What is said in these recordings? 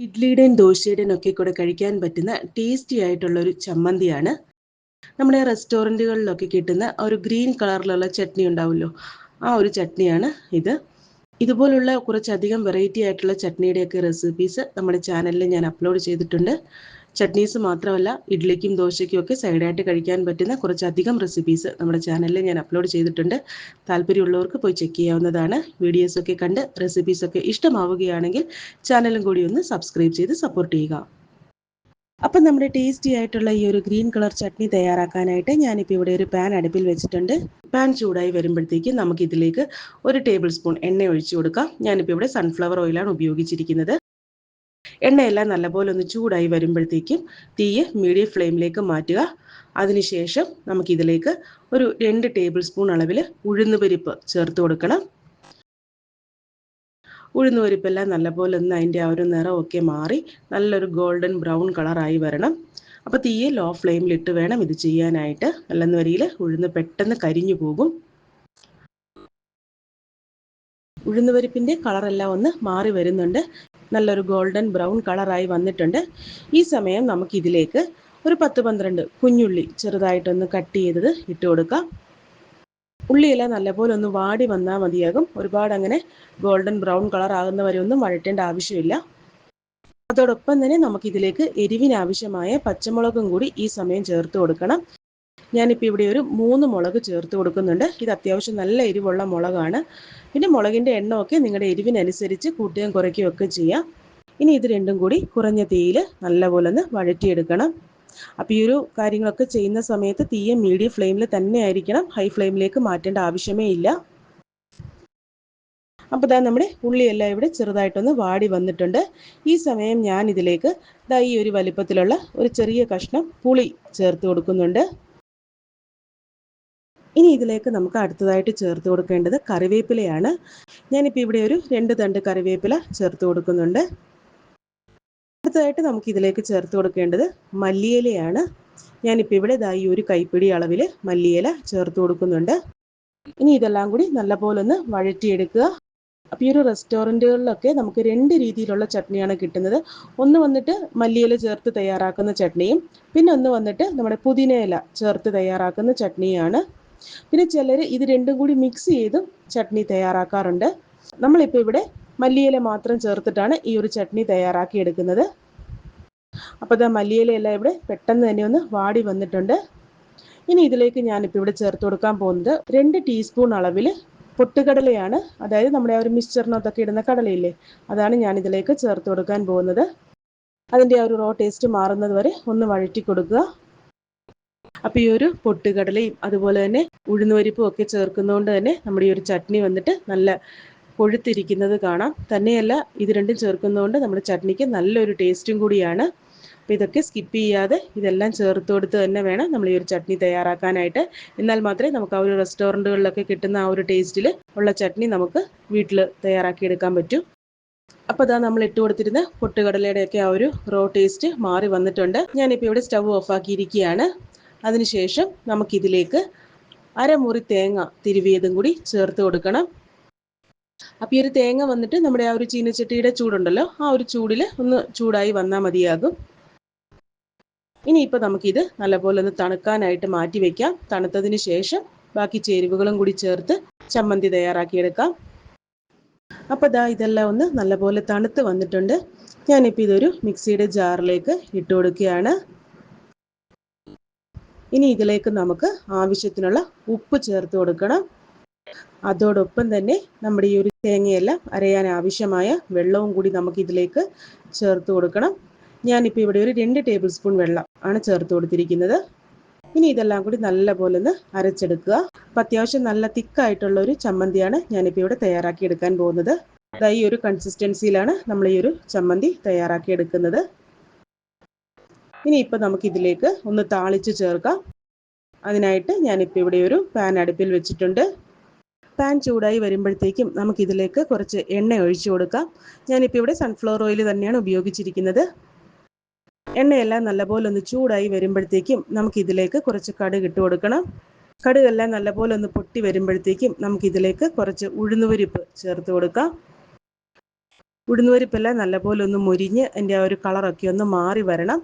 ഇഡ്ലിയുടെയും ദോശയുടെയും ഒക്കെ കൂടെ കഴിക്കാൻ പറ്റുന്ന ടേസ്റ്റി ആയിട്ടുള്ള ഒരു ചമ്മന്തിയാണ്. നമ്മുടെ റെസ്റ്റോറൻറ്റുകളിലൊക്കെ കിട്ടുന്ന ഒരു ഗ്രീൻ കളറിലുള്ള ചട്നി ഉണ്ടാവുമല്ലോ, ആ ഒരു ചട്നിയാണ് ഇത്. ഇതുപോലുള്ള കുറച്ചധികം വെറൈറ്റി ആയിട്ടുള്ള ചട്നിയുടെയൊക്കെ റെസിപ്പീസ് നമ്മുടെ ചാനലിൽ ഞാൻ അപ്ലോഡ് ചെയ്തിട്ടുണ്ട്. ചട്നീസ് മാത്രമല്ല, ഇഡ്ലിക്കും ദോശയ്ക്കും ഒക്കെ സൈഡായിട്ട് കഴിക്കാൻ പറ്റുന്ന കുറച്ചധികം റെസിപ്പീസ് നമ്മുടെ ചാനലിൽ ഞാൻ അപ്ലോഡ് ചെയ്തിട്ടുണ്ട്. താല്പര്യമുള്ളവർക്ക് പോയി ചെക്ക് ചെയ്യാവുന്നതാണ്. വീഡിയോസൊക്കെ കണ്ട് റെസിപ്പീസൊക്കെ ഇഷ്ടമാവുകയാണെങ്കിൽ ചാനലും കൂടി ഒന്ന് സബ്സ്ക്രൈബ് ചെയ്ത് സപ്പോർട്ട് ചെയ്യുക. അപ്പം നമ്മുടെ ടേസ്റ്റി ആയിട്ടുള്ള ഈ ഒരു ഗ്രീൻ കളർ ചട്നി തയ്യാറാക്കാനായിട്ട് ഞാനിപ്പോൾ ഇവിടെ ഒരു പാൻ അടുപ്പിൽ വെച്ചിട്ടുണ്ട്. പാൻ ചൂടായി വരുമ്പോഴത്തേക്കും നമുക്കിതിലേക്ക് 1 ടേബിൾ സ്പൂൺ എണ്ണ ഒഴിച്ചു കൊടുക്കാം. ഞാനിപ്പോൾ ഇവിടെ സൺഫ്ലവർ ഓയിലാണ് ഉപയോഗിച്ചിരിക്കുന്നത്. എണ്ണയെല്ലാം നല്ലപോലെ ഒന്ന് ചൂടായി വരുമ്പോഴത്തേക്കും തീയ് മീഡിയം ഫ്ലെയിമിലേക്ക് മാറ്റുക. അതിനുശേഷം നമുക്കിതിലേക്ക് ഒരു 2 ടേബിൾ സ്പൂൺ അളവിൽ ഉഴുന്നുപരിപ്പ് ചേർത്ത് കൊടുക്കണം. ഉഴുന്നുപരിപ്പെല്ലാം നല്ലപോലെ ഒന്ന് അതിൻ്റെ ആ ഒരു നിറമൊക്കെ മാറി നല്ലൊരു ഗോൾഡൻ ബ്രൗൺ കളറായി വരണം. അപ്പോൾ തീയെ ലോ ഫ്ലെയിമിലിട്ട് വേണം ഇത് ചെയ്യാനായിട്ട്. അല്ലെന്ന് വരിയിൽ ഉഴുന്ന് പെട്ടെന്ന് കരിഞ്ഞു പോകും. ഉഴുന്നുപരിപ്പിൻ്റെ കളറെല്ലാം ഒന്ന് മാറി വരുന്നുണ്ട്. നല്ലൊരു ഗോൾഡൻ ബ്രൗൺ കളറായി വന്നിട്ടുണ്ട്. ഈ സമയം നമുക്കിതിലേക്ക് ഒരു 10-12 കുഞ്ഞുള്ളി ചെറുതായിട്ടൊന്ന് കട്ട് ചെയ്തത് ഇട്ട് കൊടുക്കാം. ഉള്ളിയെല്ലാം നല്ലപോലെ ഒന്ന് വാടി വന്നാൽ മതിയാകും. ഒരുപാട് അങ്ങനെ ഗോൾഡൻ ബ്രൗൺ കളർ ആകുന്നവരെ ഒന്നും വഴറ്റേണ്ട ആവശ്യമില്ല. അതോടൊപ്പം തന്നെ നമുക്കിതിലേക്ക് എരിവിനാവശ്യമായ പച്ചമുളകും കൂടി ഈ സമയം ചേർത്ത് കൊടുക്കണം. ഞാനിപ്പോൾ ഇവിടെ ഒരു 3 മുളക് ചേർത്ത് കൊടുക്കുന്നുണ്ട്. ഇത് അത്യാവശ്യം നല്ല എരിവുള്ള മുളകാണ്. പിന്നെ മുളകിൻ്റെ എണ്ണമൊക്കെ നിങ്ങളുടെ എരിവിനനുസരിച്ച് കൂട്ടുകയും കുറയ്ക്കുകയും ഒക്കെ ചെയ്യാം. ഇനി ഇത് രണ്ടും കൂടി കുറഞ്ഞ തീയിൽ നല്ലപോലെ ഒന്ന് വഴറ്റിയെടുക്കണം. അപ്പോൾ ഈ ഒരു കാര്യങ്ങളൊക്കെ ചെയ്യുന്ന സമയത്ത് തീയെ മീഡിയം ഫ്ലെയിമിൽ തന്നെ ആയിരിക്കണം. ഹൈ ഫ്ലെയിമിലേക്ക് മാറ്റേണ്ട ആവശ്യമേ ഇല്ല. അപ്പോൾ ദാ നമ്മുടെ ഉള്ളിയെല്ലാം ഇവിടെ ചെറുതായിട്ടൊന്ന് വാടി വന്നിട്ടുണ്ട്. ഈ സമയം ഞാൻ ഇതിലേക്ക് ദാ ഈ ഒരു വലിപ്പത്തിലുള്ള ഒരു ചെറിയ കഷ്ണം പുളി ചേർത്ത് കൊടുക്കുന്നുണ്ട്. ഇനി ഇതിലേക്ക് നമുക്ക് അടുത്തതായിട്ട് ചേർത്ത് കൊടുക്കേണ്ടത് കറിവേപ്പിലയാണ്. ഞാനിപ്പോൾ ഇവിടെ ഒരു 2 തണ്ട് കറിവേപ്പില ചേർത്ത് കൊടുക്കുന്നുണ്ട്. അടുത്തതായിട്ട് നമുക്കിതിലേക്ക് ചേർത്ത് കൊടുക്കേണ്ടത് മല്ലിയിലയാണ്. ഞാനിപ്പോൾ ഇവിടെ ദാ ഈ ഒരു കൈപ്പിടി അളവിൽ മല്ലിയില ചേർത്ത് കൊടുക്കുന്നുണ്ട്. ഇനി ഇതെല്ലാം കൂടി നല്ലപോലെ ഒന്ന് വഴറ്റിയെടുക്കുക. അപ്പോൾ ഈ ഒരു റെസ്റ്റോറൻറ്റുകളിലൊക്കെ നമുക്ക് 2 രീതിയിലുള്ള ചട്നിയാണ് കിട്ടുന്നത്. ഒന്ന് വന്നിട്ട് മല്ലിയില ചേർത്ത് തയ്യാറാക്കുന്ന ചട്നിയും പിന്നെ ഒന്ന് വന്നിട്ട് നമ്മുടെ പുതിനയില ചേർത്ത് തയ്യാറാക്കുന്ന ചട്നിയാണ്. പിന്നെ ചിലർ ഇത് രണ്ടും കൂടി മിക്സ് ചെയ്തും ചട്നി തയ്യാറാക്കാറുണ്ട്. നമ്മളിപ്പോൾ ഇവിടെ മല്ലിയില മാത്രം ചേർത്തിട്ടാണ് ഈ ഒരു ചട്നി തയ്യാറാക്കി എടുക്കുന്നത്. അപ്പോൾ ഇതാ മല്ലിയിലയെല്ലാം ഇവിടെ പെട്ടെന്ന് തന്നെ ഒന്ന് വാടി വന്നിട്ടുണ്ട്. ഇനി ഇതിലേക്ക് ഞാനിപ്പോൾ ഇവിടെ ചേർത്ത് കൊടുക്കാൻ പോകുന്നത് 2 ടീസ്പൂൺ അളവിൽ പൊട്ടുകടലയാണ്. അതായത് നമ്മുടെ ആ ഒരു മിക്സ്ചറിനകത്തൊക്കെ ഇടുന്ന കടലയില്ലേ, അതാണ് ഞാനിതിലേക്ക് ചേർത്ത് കൊടുക്കാൻ പോകുന്നത്. അതിൻ്റെ ആ ഒരു റോ ടേസ്റ്റ് മാറുന്നത് വരെ ഒന്ന് വഴറ്റി കൊടുക്കുക. അപ്പോൾ ഈ ഒരു പൊട്ടുകടലയും അതുപോലെ തന്നെ ഉഴുന്നുപരിപ്പും ഒക്കെ ചേർക്കുന്നതുകൊണ്ട് തന്നെ നമ്മുടെ ഈ ഒരു ചട്നി വന്നിട്ട് നല്ല കൊഴുത്തിരിക്കുന്നത് കാണാം. തന്നെയല്ല, ഇത് രണ്ടും ചേർക്കുന്നതുകൊണ്ട് നമ്മുടെ ചട്നിക്ക് നല്ലൊരു ടേസ്റ്റും കൂടിയാണ്. അപ്പോൾ ഇതൊക്കെ സ്കിപ്പ് ചെയ്യാതെ ഇതെല്ലാം ചേർത്ത് കൊടുത്ത് തന്നെ വേണം നമ്മൾ ഈ ഒരു ചട്നി തയ്യാറാക്കാനായിട്ട്. എന്നാൽ മാത്രമേ നമുക്ക് ആ ഒരു റെസ്റ്റോറൻറ്റുകളിലൊക്കെ കിട്ടുന്ന ആ ഒരു ടേസ്റ്റിൽ ഉള്ള ചട്നി നമുക്ക് വീട്ടിൽ തയ്യാറാക്കിയെടുക്കാൻ പറ്റൂ. അപ്പോൾ അതാ നമ്മൾ ഇട്ട് കൊടുത്തിരുന്ന പൊട്ടുകടലയുടെയൊക്കെ ആ ഒരു റോ ടേസ്റ്റ് മാറി വന്നിട്ടുണ്ട്. ഞാനിപ്പോൾ ഇവിടെ സ്റ്റവ് ഓഫാക്കിയിരിക്കുകയാണ്. അതിനുശേഷം നമുക്കിതിലേക്ക് അരമുറി തേങ്ങ തിരുവിയതും കൂടി ചേർത്ത് കൊടുക്കണം. അപ്പോൾ ഈ ഒരു തേങ്ങ വന്നിട്ട് നമ്മുടെ ആ ഒരു ചീനച്ചട്ടിയുടെ ചൂടുണ്ടല്ലോ, ആ ഒരു ചൂടിൽ ഒന്ന് ചൂടായി വന്നാൽ മതിയാകും. ഇനിയിപ്പോൾ നമുക്കിത് നല്ലപോലെ ഒന്ന് തണുക്കാനായിട്ട് മാറ്റി വയ്ക്കാം. തണുത്തതിന് ശേഷം ബാക്കി ചേരുവകളും കൂടി ചേർത്ത് ചമ്മന്തി തയ്യാറാക്കിയെടുക്കാം. അപ്പോൾ ദാ ഇതെല്ലാം ഒന്ന് നല്ലപോലെ തണുത്ത് വന്നിട്ടുണ്ട്. ഞാനിപ്പോൾ ഇതൊരു മിക്സിയുടെ ജാറിലേക്ക് ഇട്ട് കൊടുക്കുകയാണ്. ഇനി ഇതിലേക്ക് നമുക്ക് ആവശ്യത്തിനുള്ള ഉപ്പ് ചേർത്ത് കൊടുക്കണം. അതോടൊപ്പം തന്നെ നമ്മുടെ ഈ ഒരു തേങ്ങയെല്ലാം അരയാൻ ആവശ്യമായ വെള്ളവും കൂടി നമുക്കിതിലേക്ക് ചേർത്ത് കൊടുക്കണം. ഞാനിപ്പോൾ ഇവിടെ ഒരു 2 ടേബിൾ സ്പൂൺ വെള്ളം ആണ് ചേർത്ത് കൊടുത്തിരിക്കുന്നത്. ഇനി ഇതെല്ലാം കൂടി നല്ലപോലെ ഒന്ന് അരച്ചെടുക്കുക. അപ്പം അത്യാവശ്യം നല്ല തിക്കായിട്ടുള്ള ഒരു ചമ്മന്തിയാണ് ഞാനിപ്പോൾ ഇവിടെ തയ്യാറാക്കിയെടുക്കാൻ പോകുന്നത്. ഈ ഒരു കൺസിസ്റ്റൻസിയിലാണ് നമ്മൾ ഈ ഒരു ചമ്മന്തി തയ്യാറാക്കിയെടുക്കുന്നത്. ഇനിയിപ്പോൾ നമുക്കിതിലേക്ക് ഒന്ന് താളിച്ച് ചേർക്കാം. അതിനായിട്ട് ഞാനിപ്പോൾ ഇവിടെ ഒരു പാൻ അടുപ്പിൽ വെച്ചിട്ടുണ്ട്. പാൻ ചൂടായി വരുമ്പോഴത്തേക്കും നമുക്കിതിലേക്ക് കുറച്ച് എണ്ണ ഒഴിച്ചു കൊടുക്കാം. ഞാനിപ്പോൾ ഇവിടെ സൺഫ്ലവർ ഓയിൽ തന്നെയാണ് ഉപയോഗിച്ചിരിക്കുന്നത്. എണ്ണയെല്ലാം നല്ലപോലെ ഒന്ന് ചൂടായി വരുമ്പോഴത്തേക്കും നമുക്കിതിലേക്ക് കുറച്ച് കടുക് ഇട്ട് കൊടുക്കണം. കടുകെല്ലാം നല്ലപോലെ ഒന്ന് പൊട്ടി വരുമ്പോഴത്തേക്കും നമുക്കിതിലേക്ക് കുറച്ച് ഉഴുന്നുപരിപ്പ് ചേർത്ത് കൊടുക്കാം. ഉഴുന്നുപരിപ്പെല്ലാം നല്ലപോലെ ഒന്ന് മുരിഞ്ഞ് അതിൻ്റെ ആ ഒരു കളറൊക്കെ ഒന്ന് മാറി വരണം.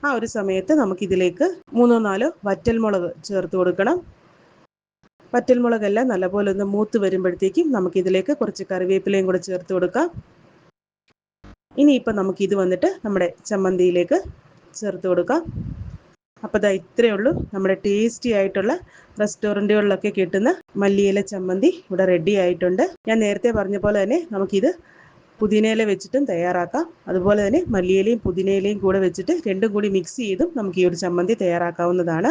ആ ഒരു സമയത്ത് നമുക്കിതിലേക്ക് 3-4 വറ്റൽമുളക് ചേർത്ത് കൊടുക്കണം. വറ്റൽമുളകെല്ലാം നല്ലപോലെ ഒന്ന് മൂത്ത് വരുമ്പോഴത്തേക്കും നമുക്കിതിലേക്ക് കുറച്ച് കറിവേപ്പിലയും കൂടെ ചേർത്ത് കൊടുക്കാം. ഇനിയിപ്പോൾ നമുക്കിത് വന്നിട്ട് നമ്മുടെ ചമ്മന്തിയിലേക്ക് ചേർത്ത് കൊടുക്കാം. അപ്പോൾ ദാ ഇത്രയേ ഉള്ളൂ, നമ്മുടെ ടേസ്റ്റി ആയിട്ടുള്ള റെസ്റ്റോറൻറ്റുകളിലൊക്കെ കിട്ടുന്ന മല്ലിയില ചമ്മന്തി ഇവിടെ റെഡി ആയിട്ടുണ്ട്. ഞാൻ നേരത്തെ പറഞ്ഞ പോലെ തന്നെ നമുക്കിത് പുതിനയില വെച്ചിട്ടും തയ്യാറാക്കാം. അതുപോലെ തന്നെ മല്ലിയിലയും പുതിനയിലയും കൂടെ വെച്ചിട്ട് രണ്ടും കൂടി മിക്സ് ചെയ്തും നമുക്ക് ഈ ഒരു ചമ്മന്തി തയ്യാറാക്കാവുന്നതാണ്.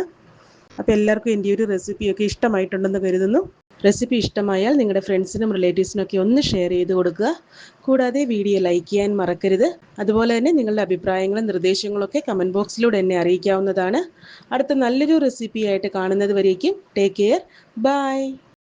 അപ്പോൾ എല്ലാവർക്കും എൻ്റെ ഈ ഒരു റെസിപ്പിയൊക്കെ ഇഷ്ടമായിട്ടുണ്ടെന്ന് കരുതുന്നു. റെസിപ്പി ഇഷ്ടമായാൽ നിങ്ങളുടെ ഫ്രണ്ട്സിനും റിലേറ്റീവ്സിനൊക്കെ ഒന്ന് ഷെയർ ചെയ്ത് കൊടുക്കുക. കൂടാതെ വീഡിയോ ലൈക്ക് ചെയ്യാൻ മറക്കരുത്. അതുപോലെ തന്നെ നിങ്ങളുടെ അഭിപ്രായങ്ങളും നിർദ്ദേശങ്ങളൊക്കെ കമൻറ്റ് ബോക്സിലൂടെ എന്നെ അറിയിക്കാവുന്നതാണ്. അടുത്ത നല്ലൊരു റെസിപ്പിയായിട്ട് കാണുന്നത് വരേക്കും ടേക്ക് കെയർ, ബൈ.